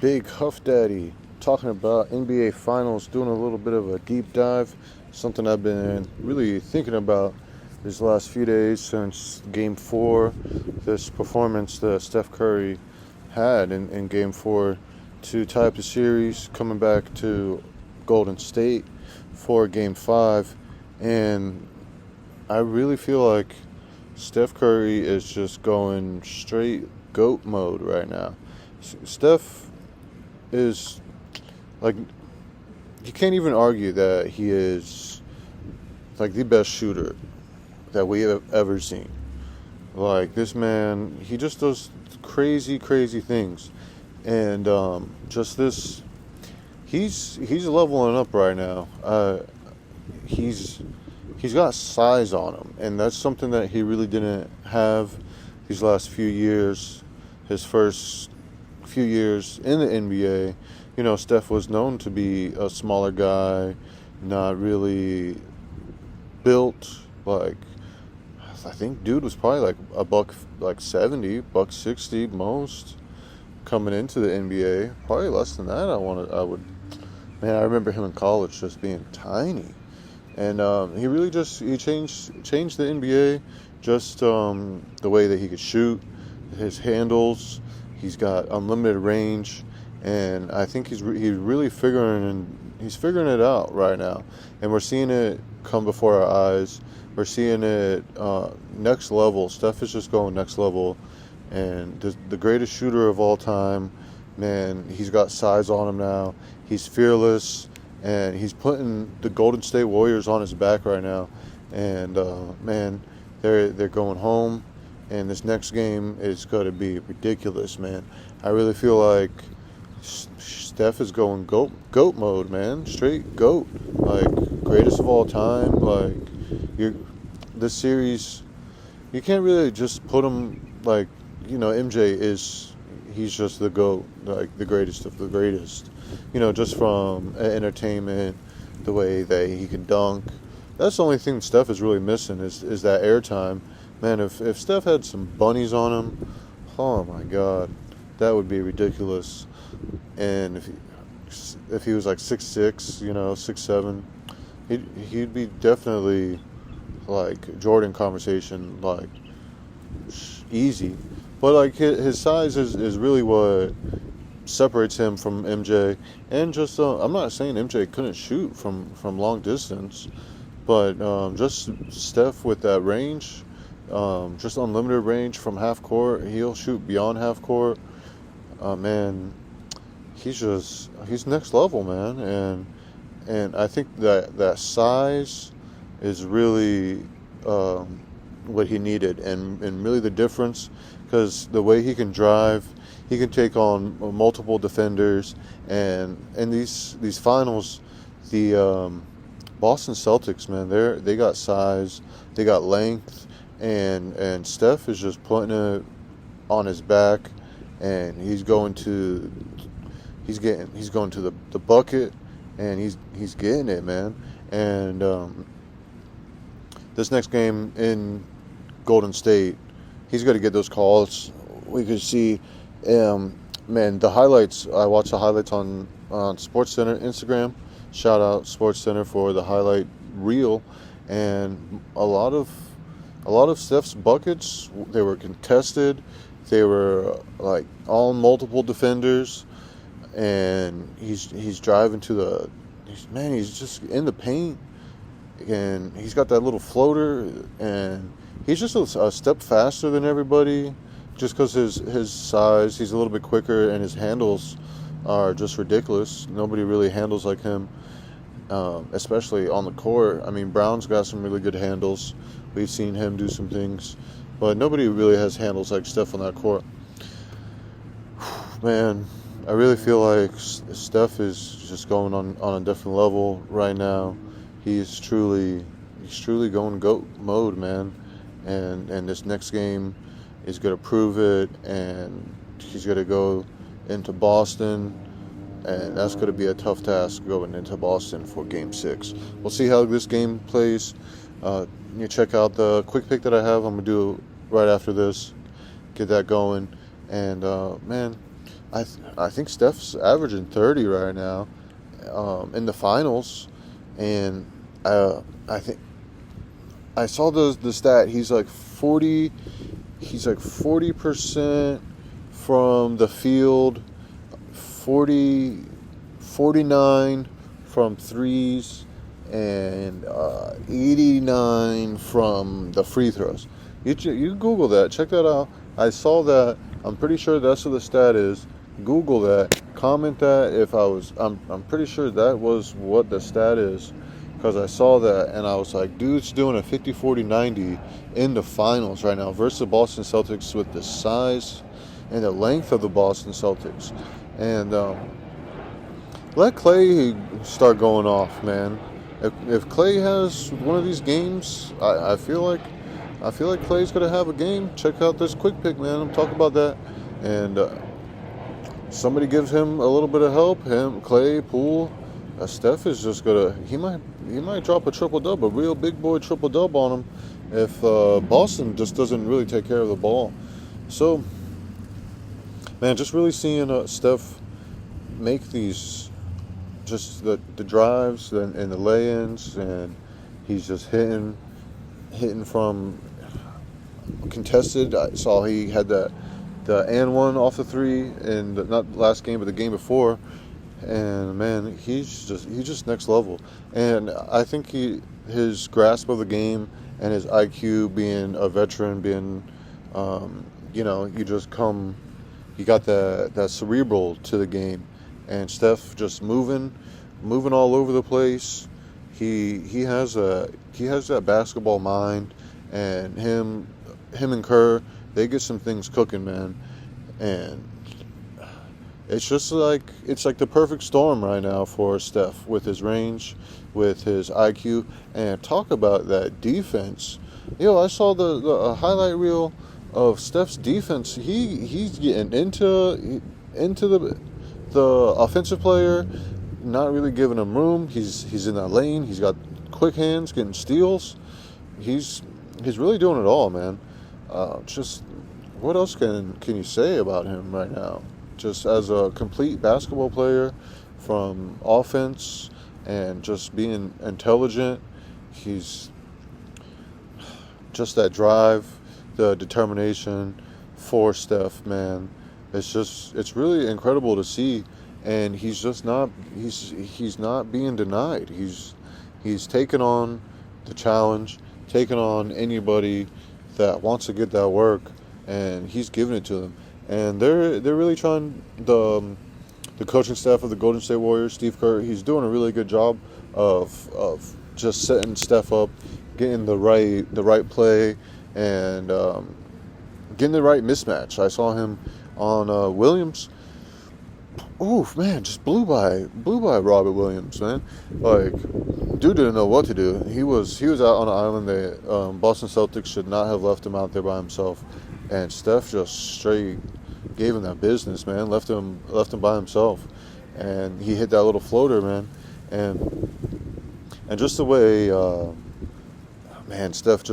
Big Huff Daddy talking about NBA Finals, doing a little bit of a deep dive. Something I've been really thinking about these last few days since Game 4, this performance that Steph Curry had in Game 4 to tie up the series, coming back to Golden State for Game 5. And I really feel like Steph Curry is just going straight GOAT mode right now. Steph is, like, you can't even argue that he is like the best shooter that we have ever seen. Like, this man, he just does crazy things. And just this, he's leveling up right now. He's got size on him, and that's something that he really didn't have these last few years. His first few years in the NBA, Steph was known to be a smaller guy, not really built. Like, I think dude was probably like a buck, like 70, buck 60 most coming into the NBA. Probably less than that. I remember him in college just being tiny, and he really he changed the NBA. Just the way that he could shoot, his handles. He's got unlimited range, and I think he's really figuring it out right now. And we're seeing it come before our eyes. We're seeing it next level. Steph is just going next level, and the greatest shooter of all time, man. He's got size on him now. He's fearless, and he's putting the Golden State Warriors on his back right now. And man, they're going home. And this next game is going to be ridiculous, man. I really feel like Steph is going GOAT mode, man. Straight GOAT. Like, greatest of all time. Like, this series, you can't really just put him, like, MJ he's just the GOAT. Like, the greatest of the greatest. Just from entertainment, the way that he can dunk. That's the only thing Steph is really missing is that airtime. Man, if Steph had some bunnies on him, oh my God, that would be ridiculous. And if he was like 6'6", 6'7", he'd be definitely like Jordan conversation, like easy. But like his size is really what separates him from MJ. And just I'm not saying MJ couldn't shoot from long distance, but just Steph with that range. Just unlimited range from half court. He'll shoot beyond half court. Man, he's next level, man. And I think that size is really what he needed, and really the difference, because the way he can drive, he can take on multiple defenders, and in these finals, the Boston Celtics, man, they got size, they got length. And Steph is just putting it on his back, and he's going to the bucket, and he's getting it, man. And this next game in Golden State, he's got to get those calls. We could see, man, the highlights. I watched the highlights on SportsCenter Instagram. Shout out SportsCenter for the highlight reel, and a lot of Steph's buckets, they were contested. They were like on multiple defenders, and he's driving to he's just in the paint, and he's got that little floater, and he's just a step faster than everybody, just because his size. He's a little bit quicker, and his handles are just ridiculous. Nobody really handles like him, especially on the court. I mean, Brown's got some really good handles. We've seen him do some things, but nobody really has handles like Steph on that court. Man, I really feel like Steph is just going on a different level right now. He's truly going GOAT mode, man. And this next game is going to prove it, and he's going to go into Boston, and that's going to be a tough task going into Boston for Game 6. We'll see how this game plays. You check out the quick pick that I have. I'm going to do right after this. Get that going. And, man, I think Steph's averaging 30 right now, in the finals, and I think I saw the stat. He's like 40. He's like 40% from the field, 40, 49 from threes, and 89 from the free throws. You Google that. Check that out. I saw that. I'm pretty sure that's what the stat is. Google that. Comment that if I was. I'm pretty sure that was what the stat is, because I saw that and I was like, dude's doing a 50-40-90 in the finals right now versus the Boston Celtics with the size and the length of the Boston Celtics. And let Clay start going off, man. If Clay has one of these games, I feel like Clay's gonna have a game. Check out this quick pick, man. I'm talking about that, and somebody gives him a little bit of help. Him, Clay, Poole, Steph is just gonna. He might drop a triple double, a real big boy triple double on him, if Boston just doesn't really take care of the ball. So, man, just really seeing Steph make these. Just the drives and the lay-ins, and he's just hitting from contested. I saw he had the and one off the three in not the last game but the game before, and man, he's just next level. And I think his grasp of the game and his IQ, being a veteran, being you got that cerebral to the game. And Steph just moving all over the place. He has that basketball mind, and him and Kerr, they get some things cooking, man. And it's like the perfect storm right now for Steph, with his range, with his IQ, and talk about that defense. I saw the highlight reel of Steph's defense. He's getting into the offensive player, not really giving him room. He's in that lane. He's got quick hands, getting steals. He's really doing it all, man. Just what else can you say about him right now? Just as a complete basketball player, from offense and just being intelligent. He's just that drive, the determination for Steph, man. It's really incredible to see, and he's not being denied. He's taking on the challenge, taking on anybody that wants to get that work, and he's giving it to them. And they're really trying. The coaching staff of the Golden State Warriors, Steve Kerr, he's doing a really good job of just setting Steph up, getting the right play, and getting the right mismatch. I saw him on Williams. Oof, man, just blew by Robert Williams, man. Like, dude didn't know what to do. He was out on an island. Boston Celtics should not have left him out there by himself, and Steph just straight gave him that business, man. Left him by himself, and he hit that little floater, man. And just the way, man, Steph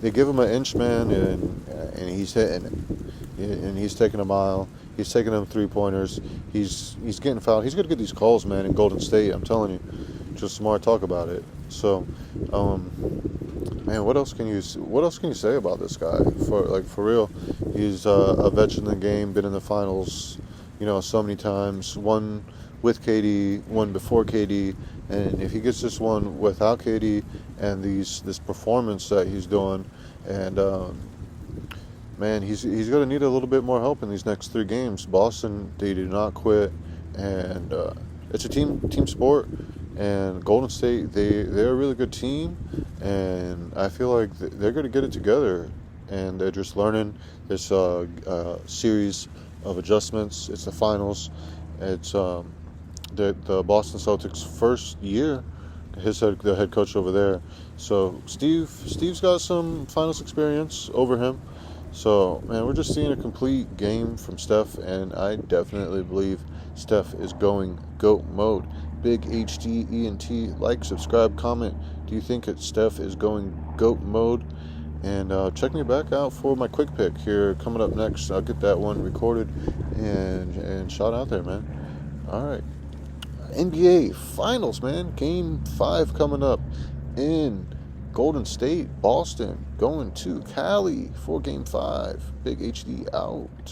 they give him an inch, man, and he's hitting it, and he's taking a mile. He's taking them 3-pointers. He's getting fouled. He's gonna get these calls, man, in Golden State. I'm telling you, just more talk about it. So, man, what else can you say about this guy? For real, he's a veteran in the game, been in the finals, so many times. One with KD, one before KD, and if he gets this one without KD and this performance that he's doing, and man, he's going to need a little bit more help in these next 3 games. Boston, they do not quit, and it's a team sport. And Golden State, they're a really good team, and I feel like they're going to get it together. And they're just learning this series of adjustments. It's the finals. It's the Boston Celtics' first year. The head coach over there. So Steve's got some finals experience over him. So, man, we're just seeing a complete game from Steph, and I definitely believe Steph is going GOAT mode. Big HDENT, like, subscribe, comment. Do you think that Steph is going GOAT mode? And check me back out for my quick pick here coming up next. I'll get that one recorded and shot out there, man. All right. NBA Finals, man. Game 5 coming up in Golden State, Boston, going to Cali for Game 5. Big HD out.